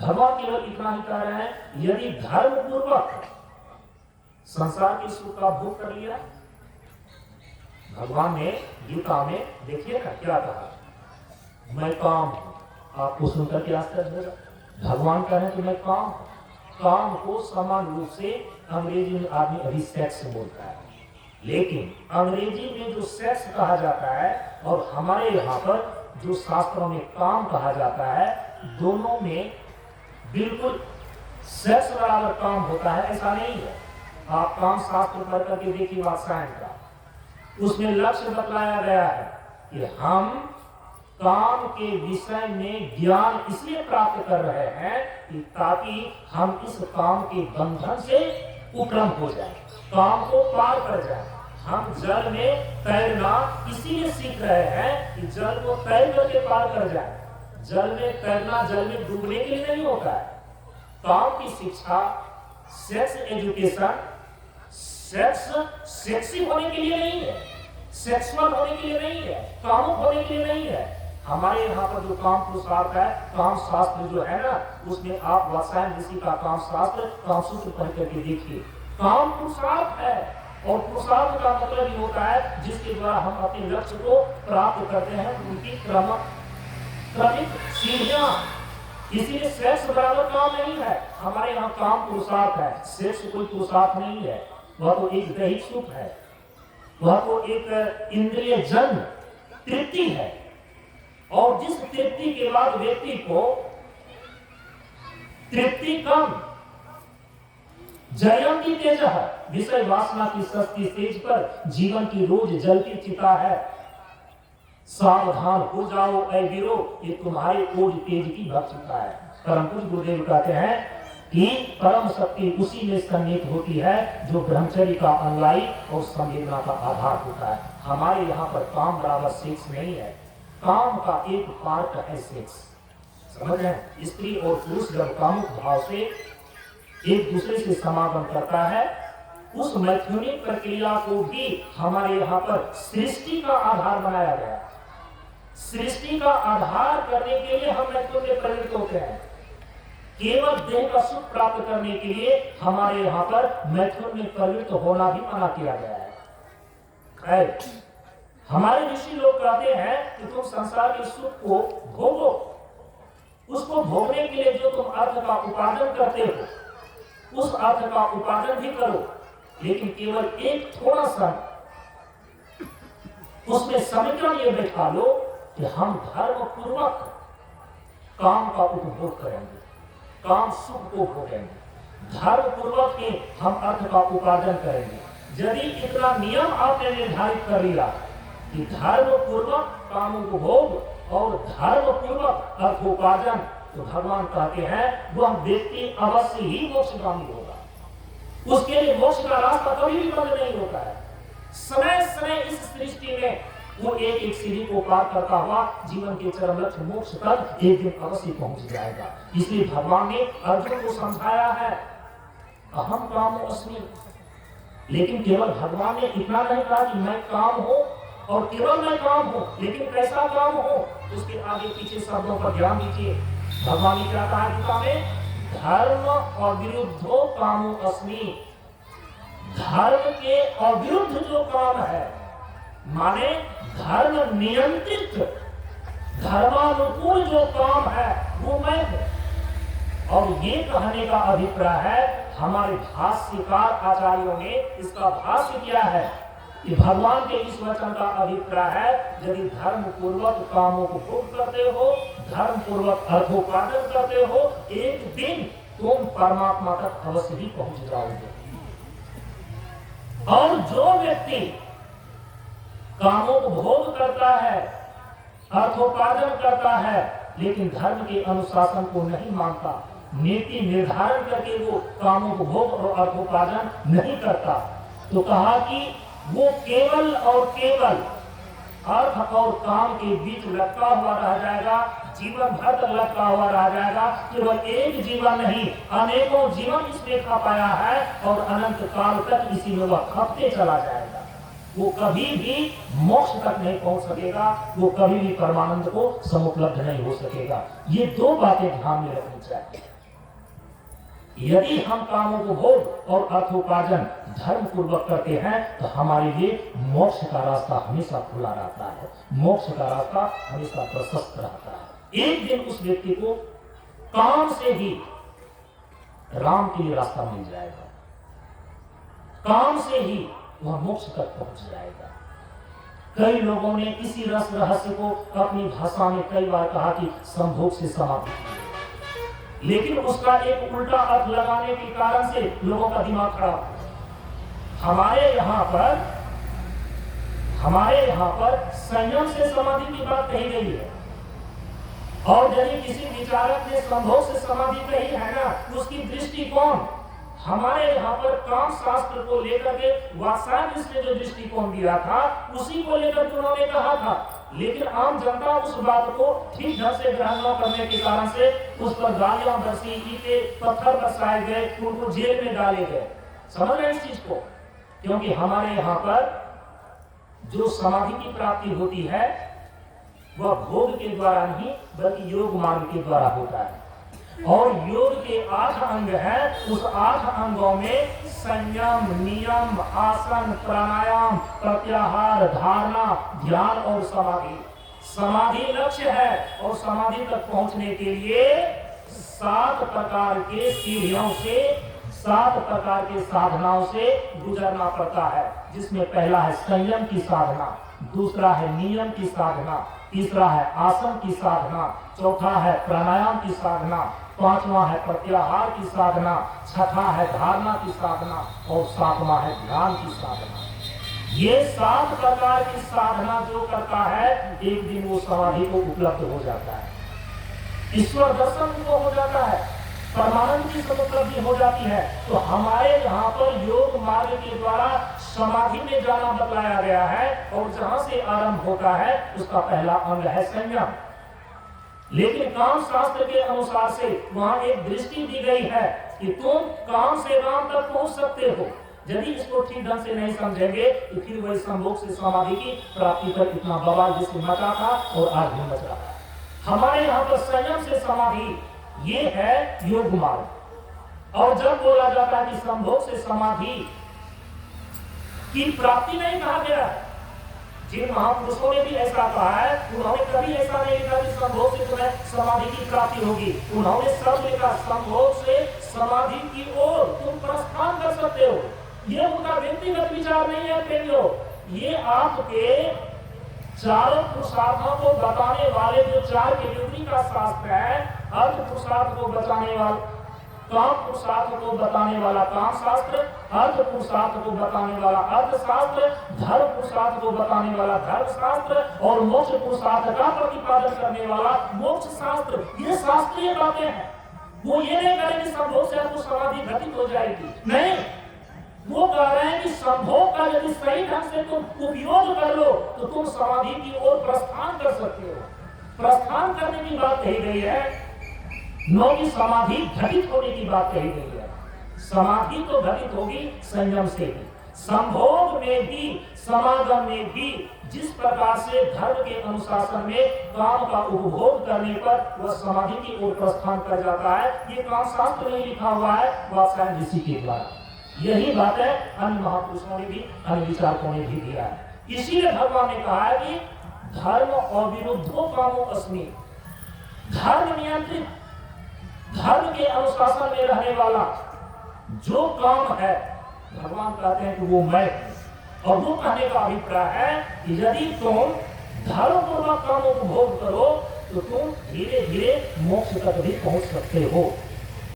भगवान केवल इतना ही कह रहे हैं, यदि धर्म पूर्वक संसार के सुख का भोग कर लिया। भगवान ने गीता में देखिए ना क्या कहा, मैं काम हूं। आपको सुनकर के आश्चर्य होगा, भगवान कह रहे हैं कि मैं काम हूं। काम को समान रूप से अंग्रेजी में आदमी अभी सेक्स बोलता है, लेकिन अंग्रेजी में जो सेक्स कहा जाता है और हमारे यहाँ पर जो शास्त्रों में काम कहा जाता है, दोनों में बिल्कुल सेक्स बराबर काम होता है ऐसा नहीं है। आप काम शास्त्र पढ़ करके देखिए वात्सायन का, उसमें लक्ष्य बतलाया गया है कि हम काम के विषय में ज्ञान इसलिए प्राप्त कर रहे हैं कि ताकि हम इस काम के बंधन से उपरम हो जाए, काम को पार कर जाए। हम जल में तैरना इसीलिए सीख रहे हैं कि जल को तैर करके पार कर जाए। जल में तैरना जल में डूबने के लिए नहीं होता है। काम की शिक्षा, सेक्स एजुकेशन, सेक्स सेक्सी होने के लिए नहीं है, सेक्सुअल होने के लिए नहीं है, कामुक होने के लिए नहीं है। हमारे यहाँ पर जो काम पुरुषार्थ है, काम शास्त्र जो है ना, उसमें आप वात्सायन ऋषि का काम शास्त्र कामसूत्र पढ़ करके देखिए। काम पुरुषार्थ है और पुरुषार्थ का मतलब ये होता है जिसके द्वारा हम अपने लक्ष्य को प्राप्त करते हैं, उनकी क्रमिक सीढ़ियां। इसीलिए सेक्स बराबर काम नहीं है। हमारे यहाँ काम पुरुषार्थ है, सेक्स कोई पुरुषार्थ नहीं है। वह तो एक दैहिक सुख है, वह तो एक इंद्रिय जन्य तृप्ति है, और जिस तृप्ति के बाद व्यक्ति को तृप्ति कम जयंती तेज है, विषय वासना की सस्ती तेज पर जीवन की रोज जलती चिता है। सावधान हो जाओ ऐ वीरो, ये तुम्हारे ओज तेज की भक्षिता है। परम पूज्य गुरुदेव कहते हैं कि परम शक्ति उसी में सन्निहित होती है जो ब्रह्मचर्य का अनुयायी और संवेदना का आधार होता है। हमारे यहाँ पर काम बराबर सेक्स नहीं है, काम का एक पार्ट है सेक्स। समझ रहे हैं? स्त्री और पुरुष जब कामुक भाव से एक दूसरे से समागम करता है, उस मैथुनिक प्रक्रिया को भी हमारे यहाँ पर सृष्टि का आधार बनाया गया। सृष्टि का आधार करने के लिए हम मैथुन में प्रवृत्त होते हैं। केवल देह का सुख प्राप्त करने के लिए हमारे यहाँ पर मैथुन में प्रवृत्त होना भी मना किया गया है। खैर, हमारे ऋषि लोग कहते हैं कि तुम संसार के सुख को भोगो, उसको भोगने के लिए जो तुम अर्थ का उपार्जन करते हो, उस अर्थ का उपार्जन भी करो, लेकिन केवल एक थोड़ा सा उसमें समीकरण ये बैठा लो कि हम धर्म पूर्वक काम का उपभोग करेंगे, काम सुख को भोगेंगे, धर्म पूर्वक ही हम अर्थ का उपार्जन करेंगे। यदि इतना नियम आपने निर्धारित कर लिया कि धर्म पूर्वक काम उपभोग और धर्म पूर्वक अर्थोपार्जन, तो भगवान कहते हैं वह व्यक्ति अवश्य ही मोक्षगामी होगा। उसके लिए मोक्ष का रास्ता कभी भी बंद नहीं होता है। समय समय इस सृष्टि में वो एक एक सीढ़ी को पार करता हुआ जीवन के चरम लक्ष्य मोक्ष तक एक दिन अवश्य पहुंच जाएगा। इसलिए भगवान ने अर्जुन को समझाया है अहम कामो अस्मि। लेकिन केवल भगवान ने इतना नहीं कहा कि मैं काम हूं और केवल मैं काम हूं, लेकिन कैसा काम हो, उसके आगे पीछे शब्दों पर ध्यान दीजिए। भगवान ने क्या कहा गीता में? धर्म अविरुद्धो कामो अस्मि। धर्म के अविरुद्ध जो काम है, माने धर्म नियंत्रित धर्मानुकूल जो काम है वो मैं हूं। और ये कहने का अभिप्राय है, हमारे भाष्यकार आचार्यों ने इसका भाष्य किया है कि भगवान के इस वचन का अभिप्राय है यदि धर्म पूर्वक कामों को भोग करते हो, धर्म पूर्वक अर्थोपार्जन करते हो, एक दिन तुम परमात्मा तक अवश्य ही पहुंच जाओगे। और जो व्यक्ति कामों को भोग करता है, अर्थोपार्जन करता है, लेकिन धर्म के अनुशासन को नहीं मानता, नीति निर्धारण करके वो कामों को भोग और अर्थोपार्जन नहीं करता, तो कहा कि वो केवल और केवल अर्थ और काम के बीच लटका हुआ रह जाएगा, जीवन भर तक लटका हुआ रह जाएगा। केवल एक जीवन नहीं, अनेकों जीवन इसमें खपाया है और अनंत काल तक इसी में वह खपते चला जाएगा। वो कभी भी मोक्ष तक नहीं पहुंच सकेगा, वो कभी भी परमानंद को समुपलब्ध नहीं हो सकेगा। ये दो बातें ध्यान में रखनी चाहिए। यदि हम कामों को भोग और अर्थोपार्जन धर्म पूर्वक करते हैं तो हमारे लिए मोक्ष का रास्ता हमेशा खुला रहता है, मोक्ष का रास्ता हमेशा प्रशस्त रहता है। एक दिन उस व्यक्ति को काम से ही राम के लिए रास्ता मिल जाएगा, काम से ही वह मोक्ष तक पहुंच जाएगा। कई लोगों ने इसी रस रहस्य को अपनी भाषा में कई बार कहा कि संभोग से समाधि, लेकिन उसका एक उल्टा अर्थ लगाने के कारण से लोगों का दिमाग खराब। हमारे यहाँ पर संयम से समाधि की बात कही गई है, और यदि किसी विचारक ने संभोग से समाधि कही है ना, उसकी दृष्टिकोण हमारे यहाँ पर काम शास्त्र को लेकर के वात्सायन ने जो दृष्टिकोण दिया था उसी को लेकर के उन्होंने कहा था। लेकिन आम जनता उस बात को ठीक ढंग से ग्रहण न करने के कारण से उस पर गालियां बरसी, ईंटे पत्थर बरसाए गए, उनको जेल में डाले गए। समझ रहे इस चीज को? क्योंकि हमारे यहाँ पर जो समाधि की प्राप्ति होती है वह भोग के द्वारा नहीं बल्कि योग मार्ग के द्वारा होता है। और योग के 8 अंग हैं, उस 8 अंगों में संयम, नियम, आसन, प्राणायाम, प्रत्याहार, धारणा, ध्यान और समाधि। समाधि लक्ष्य है और समाधि तक पहुंचने के लिए 7 प्रकार के सीढ़ियों से, 7 प्रकार के साधनाओं से गुजरना पड़ता है, जिसमें पहला है संयम की साधना, दूसरा है नियम की साधना, तीसरा है आसन की साधना, चौथा है प्राणायाम की साधना, पांचवा है प्रत्याहार की साधना, छठा है धारणा की साधना और सातवां है ध्यान की साधना। ये 7 प्रकार की साधना जो करता है एक दिन वो समाधि को उपलब्ध हो जाता है, ईश्वर दर्शन को हो जाता है, परमानंद की समुपलब्धि हो जाती है। तो हमारे यहाँ पर योग मार्ग के द्वारा समाधि में जाना बतलाया गया है और जहां से आरंभ होता है उसका पहला अंग है संयम। लेकिन काम शास्त्र के अनुसार से वहां एक दृष्टि दी गई है कि तुम काम से राम तक पहुंच सकते हो। यदि इसको ठीक ढंग से नहीं समझेंगे तो फिर वही संभोग से समाधि की प्राप्ति पर इतना बवाल जिससे मचा था और आज भी मच रहा है। हमारे यहाँ पर संयम से समाधि ये है योग मार्ग। और जब बोला जाता है कि संभोग से समाधि की प्राप्ति नहीं कहा गया, जिन महापुरुषों ने भी ऐसा कहा है उन्होंने कभी ऐसा नहीं लिखा कि संभोग से तुम्हें समाधि की प्राप्ति होगी। उन्होंने सब लिखा संभोग से समाधि की ओर तुम प्रस्थान कर सकते हो। ये उनका व्यक्तिगत विचार नहीं है प्रेमियों, ये आपके चारों पुरुषार्थों को बताने वाले जो 4 कैटेगरी का शास्त्र है, अर्थ पुरुषार्थ को बताने वाला काम पुरुषार्थ को बताने वाला काम शास्त्र, अर्थ पुरुषार्थ को बताने वाला अर्थ शास्त्र, धर्म पुरुषार्थ को बताने वाला धर्म शास्त्र और मोक्ष पुरुषार्थ का प्रतिपादन करने वाला मोक्ष शास्त्र, ये शास्त्रीय बातें हैं। वो ये नहीं करें कि संभोग से आपको समाधि घटित हो जाएगी, नहीं, वो कह रहे हैं कि संभोग का यदि सही ढंग से तुम उपयोग कर लो तो तुम समाधि की ओर प्रस्थान कर सकते हो। प्रस्थान करने की बात कही गई है, न कि समाधि घटित होने की बात कही गई है। समाधि तो घटित होगी संयम से भी, संभोग में भी, समागम में भी। जिस प्रकार से धर्म के अनुशासन में काम का उपभोग करने पर वह समाधि की ओर प्रस्थान कर जाता है, ये काम शास्त्र में लिखा हुआ है वात्सायन ऋषि के द्वारा। यही बात है अन्य महापुरुषों ने भी, अन्य विचारकों ने भी दिया है। इसीलिए भगवान ने कहा है कि धर्म अविरुद्धो कामो अस्मि, धर्म नियंत्रित, धर्म के अनुशासन में रहने वाला जो काम है भगवान कहते हैं कि वो मैं हूं। और वो कहने का अभिप्राय है कि यदि तुम धर्म पूर्वक कामों को भोग करो तो तुम धीरे धीरे मोक्ष तक भी पहुंच सकते हो।